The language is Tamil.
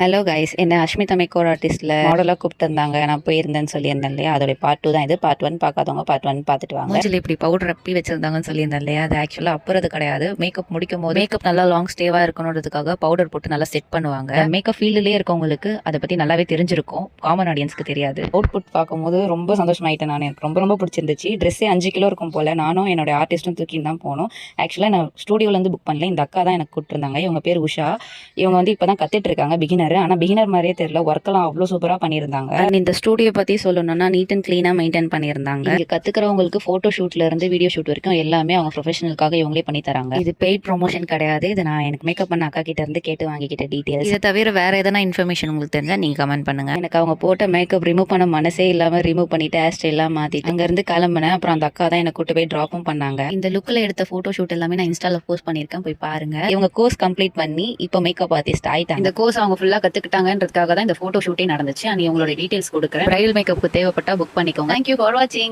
ஹலோ கைஸ், என்ன அஷ்மிதா மேக்கோர் ஆர்டிஸ்ட்டில் மாடலாக கூப்பிட்டுருந்தாங்க. நான் போயிருந்தேன்னு சொல்லியிருந்தேன் இல்லையா, அதோடைய பார்ட் 2 தான் இது. பார்ட் 1 பார்க்காதவங்க பார்ட் 1 பார்த்துட்டு வாங்க. மூஞ்சில் இப்படி பவுடர் அப்பி வச்சிருந்தாங்கன்னு சொல்லியிருந்தேன் இல்லையா, அது ஆக்சுவலாக அப்புறது கிடையாது. மேக்கப் முடிக்கும் போது மேக்கப் நல்லா லாங் ஸ்டேவாக இருக்கணுன்றதுக்காக பவுடர் போட்டு நல்லா செட் பண்ணுவாங்க. மேக்கப் ஃபீல்டுலேயே இருக்கவங்களுக்கு அதை பற்றி நல்லாவே தெரிஞ்சிருக்கும், காமன் ஆடியன்ஸ்க்கு தெரியாது. அவுட்புட் பார்க்கும்போது ரொம்ப சந்தோஷமாயிட்டேன். நான் எனக்கு ரொம்ப பிடிச்சிருந்துச்சு. ட்ரெஸ்ஸே 5 கிலோ இருக்கும் போல். நானும் என்னோட ஆர்டிஸ்ட்டும் தூக்கின்னு தான் போனோம். ஆக்சுவலாக நான் ஸ்டூடியோலேருந்து புக் பண்ணல, இந்த அக்கா தான் எனக்கு கூப்பிட்டுருந்தாங்க. இவங்க பேர் உஷா. இவங்க வந்து இப்போ தான் கற்றுட்டு இருக்காங்க, பிகினர். ஆனால் பிகினர் மாதிரியே தெரியல, ஒர்க்கெல்லாம் அவ்வளோ சூப்பராக பண்ணியிருந்தாங்க. இந்த ஸ்டூடியோ பற்றி சொல்லணும்னா நீட் அண்ட் க்ளீனாக மெயின்டைன் பண்ணியிருந்தாங்க. இங்கே கற்றுக்கிறவங்களுக்கு ஃபோட்டோ ஷூட்ல இருந்து வீடியோ ஷூட் வரைக்கும் எல்லாமே அவங்க ப்ரொஃபஷனலுக்காக இவங்களே பண்ணி தராங்க. இது பெய்ட் ப்ரொமோஷன் கிடையாது. இது நான் எனக்கு மேக்கப் பண்ண அக்கா கிட்ட இருந்து கேட்டு வாங்கிக்கிட்ட டீட்டெயில்ஸ். இதை தவிர வேற எதனா இன்ஃபர்மேஷன் உங்களுக்கு தெரிஞ்சா நீங்கள் கமெண்ட் பண்ணுங்க. எனக்கு அவங்க போட்ட மேக்கப் ரிமூவ் பண்ண மனசே இல்லாமல் ரிமூவ் பண்ணிட்டு ஹேர் ஸ்டைலாம் மாற்றிட்டு அங்கேருந்து கிளம்புனேன். அப்புறம் அந்த அக்கா தான் என்னை கூட்டு போய் ட்ராப்பும் பண்ணாங்க. இந்த லுக்கில் எடுத்த ஃபோட்டோ ஷூட் எல்லாமே நான் இன்ஸ்டால போஸ்ட் பண்ணியிருக்கேன், போய் பாருங்க. இவங்க கோர்ஸ் கம்ப்ளீட் பண்ணி இப்போ மேக்கப் ஆர்டிஸ்ட் ஆயிட்டாங்க. இந்த கோர்ஸ் அவங்க ஃபுல்லாக கற்றுக்கிட்டாங்கன்றதுக்காக தான் இந்த ஃபோட்டோ ஷூட்டே நடந்துச்சு. அண்ட் உங்களோட டீடைல்ஸ் கொடுக்குறேன். பிரைடல் மேக்கப்புக்கு தேவைப்பட்டா புக் பண்ணிக்கோங்க. தேங்க்யூ ஃபார் வாட்சிங்.